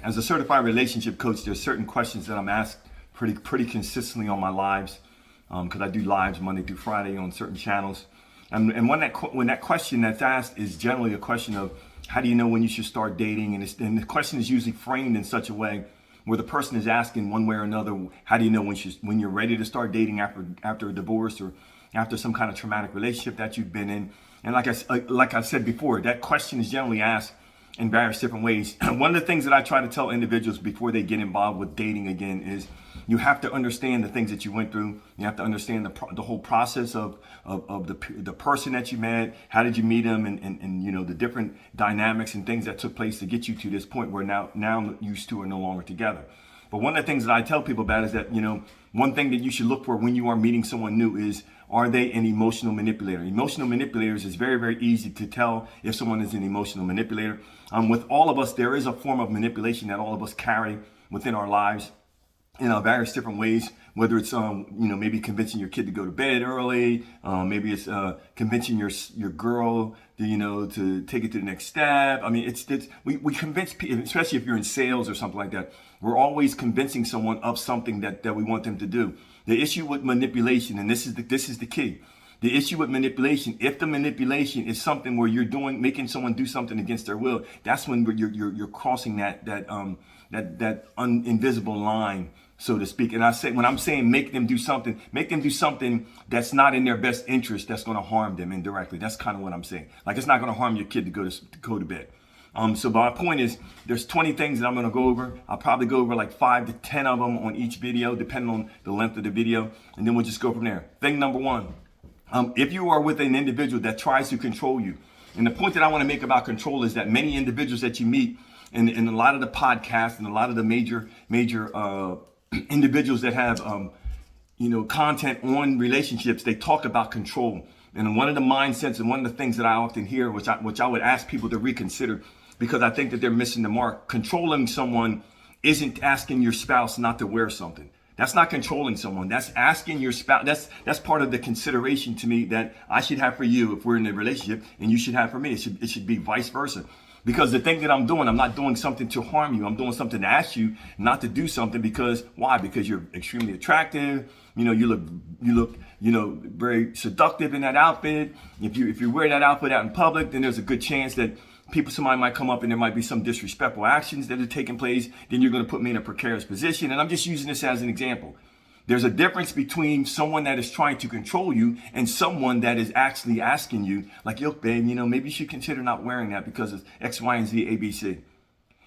As a certified relationship coach, there's certain questions that I'm asked pretty consistently on my lives, because I do lives Monday through Friday on certain channels. And when that question that's asked is generally a question of, how do you know when you should start dating? And the question is usually framed in such a way where the person is asking one way or another, how do you know when you're ready to start dating after a divorce or after some kind of traumatic relationship that you've been in? And like I said before, that question is generally asked in various different ways. One of the things that I try to tell individuals before they get involved with dating again is, you have to understand the things that you went through. You have to understand the whole process of the person that you met. How did you meet them, and you know, the different dynamics and things that took place to get you to this point where now you two are no longer together. But one of the things that I tell people about is that, you know, one thing that you should look for when you are meeting someone new is, are they an emotional manipulator? Emotional manipulators is very, very easy to tell if someone is an emotional manipulator. With all of us, there is a form of manipulation that all of us carry within our lives in various different ways, whether it's you know, maybe convincing your kid to go to bed early, maybe it's convincing your girl to, you know, to take it to the next step. I mean, we convince people, especially if you're in sales or something like that. We're always convincing someone of something that we want them to do. The issue with manipulation, and this is the key. The issue with manipulation, if the manipulation is something where you're making someone do something against their will, that's when you're crossing that invisible line, so to speak. And I say, when I'm saying make them do something that's not in their best interest, that's going to harm them indirectly. That's kind of what I'm saying. Like, it's not going to harm your kid to go to bed. So my point is, there's 20 things that I'm going to go over. I'll probably go over like 5 to 10 of them on each video, depending on the length of the video, and then we'll just go from there. Thing number one, if you are with an individual that tries to control you, and the point that I want to make about control is that many individuals that you meet in a lot of the podcasts and a lot of the major individuals that have you know, content on relationships, they talk about control. And one of the mindsets and one of the things that I often hear, which I would ask people to reconsider, because I think that they're missing the mark. Controlling someone isn't asking your spouse not to wear something. That's not controlling someone. That's asking your spouse. That's part of the consideration to me that I should have for you if we're in a relationship, and you should have for me. It should be vice versa. Because the thing that I'm doing, I'm not doing something to harm you. I'm doing something to ask you not to do something. Because why? Because you're extremely attractive. You know, you look, you know, very seductive in that outfit. If you wear that outfit out in public, then there's a good chance that somebody might come up and there might be some disrespectful actions that are taking place. Then you're going to put me in a precarious position. And I'm just using this as an example. There's a difference between someone that is trying to control you and someone that is actually asking you, like, yo, babe, you know, maybe you should consider not wearing that because of X, Y, and Z, A, B, C.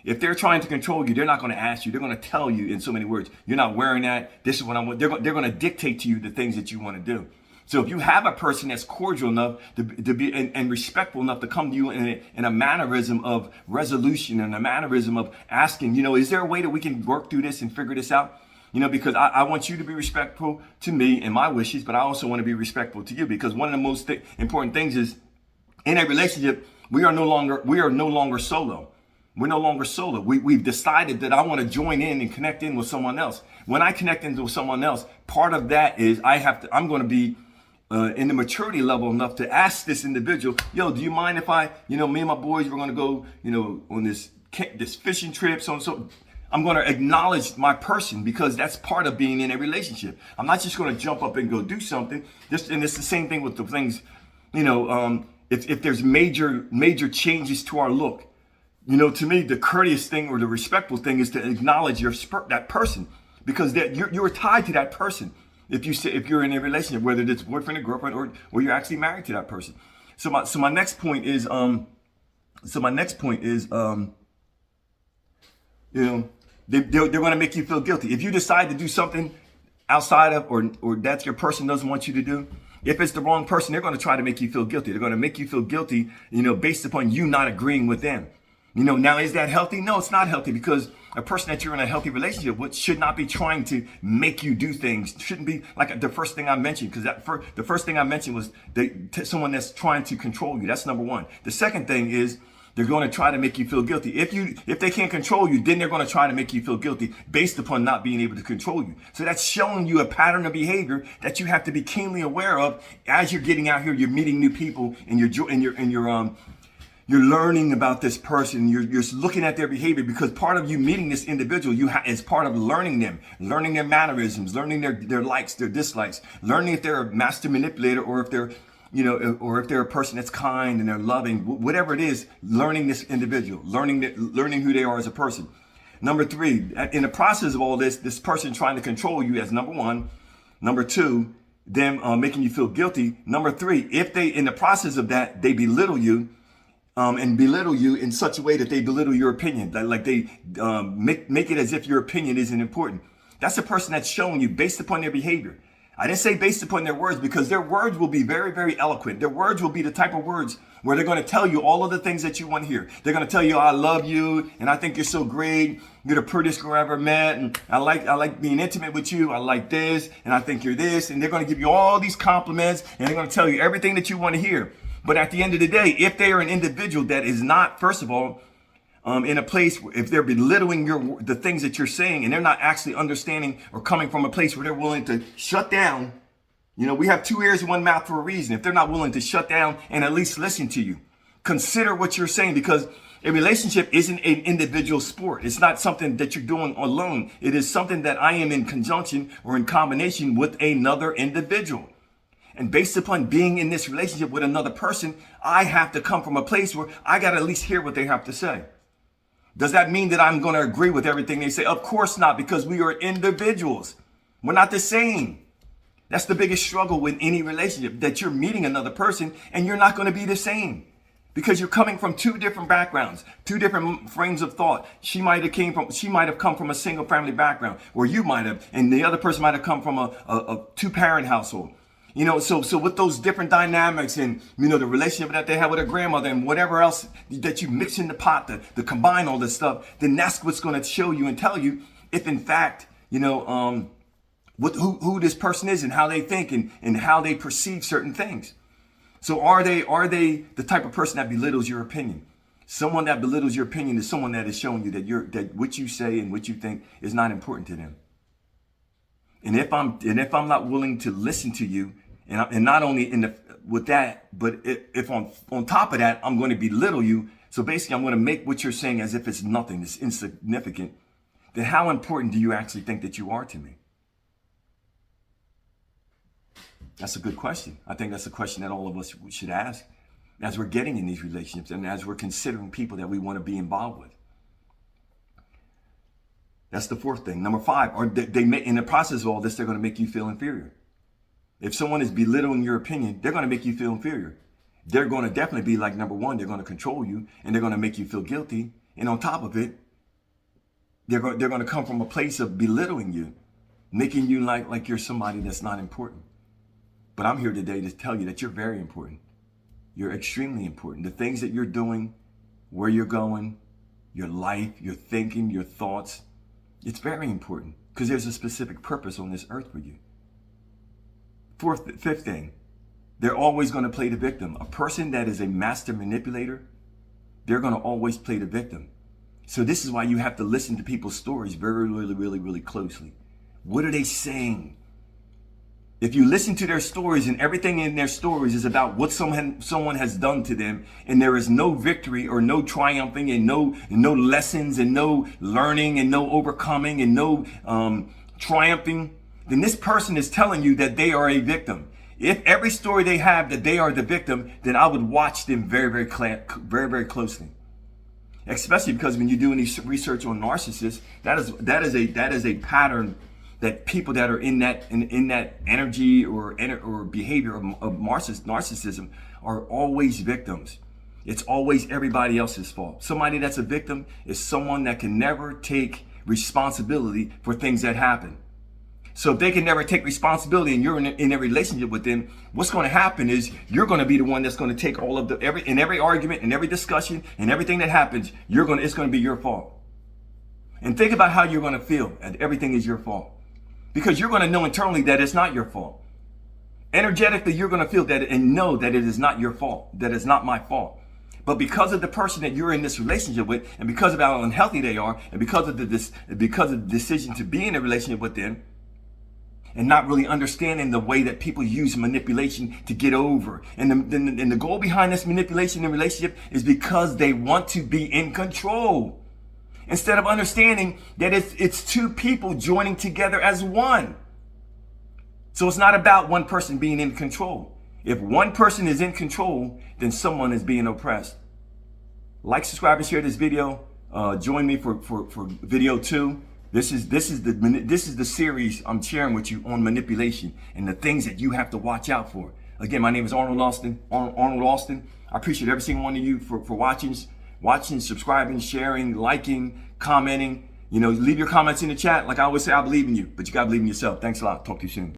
If they're trying to control you, they're not going to ask you. They're going to tell you in so many words, you're not wearing that. This is what I want. They're going to dictate to you the things that you want to do. So if you have a person that's cordial enough to be and respectful enough to come to you in a mannerism of resolution and a mannerism of asking, you know, is there a way that we can work through this and figure this out? You know, because I want you to be respectful to me and my wishes, but I also want to be respectful to you, because one of the most important things is, in a relationship, we are no longer solo. We're no longer solo. We've decided that I want to join in and connect in with someone else. When I connect in with someone else, part of that is I'm going to be in the maturity level enough to ask this individual, yo, do you mind if I, you know, me and my boys, we're going to go, you know, on this fishing trip, so I'm going to acknowledge my person, because that's part of being in a relationship. I'm not just going to jump up and go do something. And it's the same thing with the things, you know, if there's major changes to our look, you know, to me, the courteous thing or the respectful thing is to acknowledge that person, because you're tied to that person. If you're in a relationship, whether it's boyfriend or girlfriend, or you're actually married to that person. So my next point is, you know, they're going to make you feel guilty. If you decide to do something outside of, or that's your person doesn't want you to do, if it's the wrong person, they're going to try to make you feel guilty. They're going to make you feel guilty, you know, based upon you not agreeing with them. You know, now, is that healthy? No, it's not healthy, because a person that you're in a healthy relationship with should not be trying to make you do things. Shouldn't be like the first thing I mentioned, because the first thing I mentioned was someone that's trying to control you. That's number one. The second thing is, they're going to try to make you feel guilty. If they can't control you, then they're going to try to make you feel guilty based upon not being able to control you. So that's showing you a pattern of behavior that you have to be keenly aware of as you're getting out here. You're meeting new people, and You're learning about this person. You're looking at their behavior, because part of you meeting this individual, is part of learning them, learning their mannerisms, learning their likes, their dislikes, learning if they're a master manipulator, or if they're, or if they're a person that's kind and they're loving, whatever it is, learning this individual, learning who they are as a person. Number three, in the process of all this person trying to control you as number one. Number two, them making you feel guilty. Number three, if they, in the process of that, they belittle you, and belittle you in such a way that they belittle your opinion, like they make it as if your opinion isn't important. That's a person that's showing you based upon their behavior. I didn't say based upon their words, because their words will be very, very eloquent. Their words will be the type of words where they're going to tell you all of the things that you want to hear. They're going to tell you, I love you, and I think you're so great. You're the prettiest girl I ever met, and I like being intimate with you. I like this, and I think you're this. And they're going to give you all these compliments, and they're going to tell you everything that you want to hear. But at the end of the day, if they are an individual that is not, first of all, in a place where, if they're belittling the things that you're saying, and they're not actually understanding or coming from a place where they're willing to shut down. We have 2 ears and 1 mouth for a reason. If they're not willing to shut down and at least listen to you, consider what you're saying, because a relationship isn't an individual sport. It's not something that you're doing alone. It is something that I am in conjunction or in combination with another individual. And based upon being in this relationship with another person, I have to come from a place where I got to at least hear what they have to say. Does that mean that I'm going to agree with everything they say? Of course not, because we are individuals. We're not the same. That's the biggest struggle with any relationship, that you're meeting another person and you're not going to be the same, because you're coming from 2 different backgrounds, 2 different frames of thought. She might have come from a single family background, or you might have, and the other person might have come from a 2-parent household. So with those different dynamics and, the relationship that they have with their grandmother and whatever else that you mix in the pot to combine all this stuff, then that's what's going to show you and tell you if in fact, who this person is and how they think and how they perceive certain things. So are they the type of person that belittles your opinion? Someone that belittles your opinion is someone that is showing you that what you say and what you think is not important to them. And if I'm not willing to listen to you, and not only with that, but if on top of that, I'm going to belittle you. So basically, I'm going to make what you're saying as if it's nothing, it's insignificant. Then how important do you actually think that you are to me? That's a good question. I think that's a question that all of us should ask as we're getting in these relationships and as we're considering people that we want to be involved with. That's the 4th thing. Number 5, or they may, in the process of all this, they're going to make you feel inferior. If someone is belittling your opinion, they're going to make you feel inferior. They're going to definitely be like, number 1, they're going to control you, and they're going to make you feel guilty. And on top of it, they're going to come from a place of belittling you, making you like you're somebody that's not important. But I'm here today to tell you that you're very important. You're extremely important. The things that you're doing, where you're going, your life, your thinking, your thoughts, it's very important, because there's a specific purpose on this earth for you. 5th thing, they're always going to play the victim. A person that is a master manipulator, they're going to always play the victim. So this is why you have to listen to people's stories very, really, really, really closely. What are they saying? If you listen to their stories and everything in their stories is about what someone has done to them, and there is no victory or no triumphing and no lessons and no learning and no overcoming and no triumphing, then this person is telling you that they are a victim. If every story they have that they are the victim, then I would watch them very, very, very, very closely. Especially because when you're doing this research on narcissists, that is a pattern that people that are in that energy or behavior of narcissism are always victims. It's always everybody else's fault. Somebody that's a victim is someone that can never take responsibility for things that happen. So if they can never take responsibility and you're in a relationship with them, what's going to happen is you're going to be the one that's going to take all of every argument and every discussion and everything that happens, it's going to be your fault. And think about how you're going to feel and everything is your fault. Because you're going to know internally that it's not your fault. Energetically, you're going to feel that and know that it is not your fault, that it's not my fault. But because of the person that you're in this relationship with, and because of how unhealthy they are, and because of the decision to be in a relationship with them, and not really understanding the way that people use manipulation to get over. And the goal behind this manipulation in relationship is because they want to be in control, instead of understanding that it's two people joining together as one. So it's not about one person being in control. If one person is in control, then someone is being oppressed. Like, subscribe, and share this video. Join me for video 2. This is the series I'm sharing with you on manipulation and the things that you have to watch out for. Again, my name is Arnold Austin. I appreciate every single one of you for watching, subscribing, sharing, liking, commenting. Leave your comments in the chat. Like I always say, I believe in you, but you gotta believe in yourself. Thanks a lot. Talk to you soon.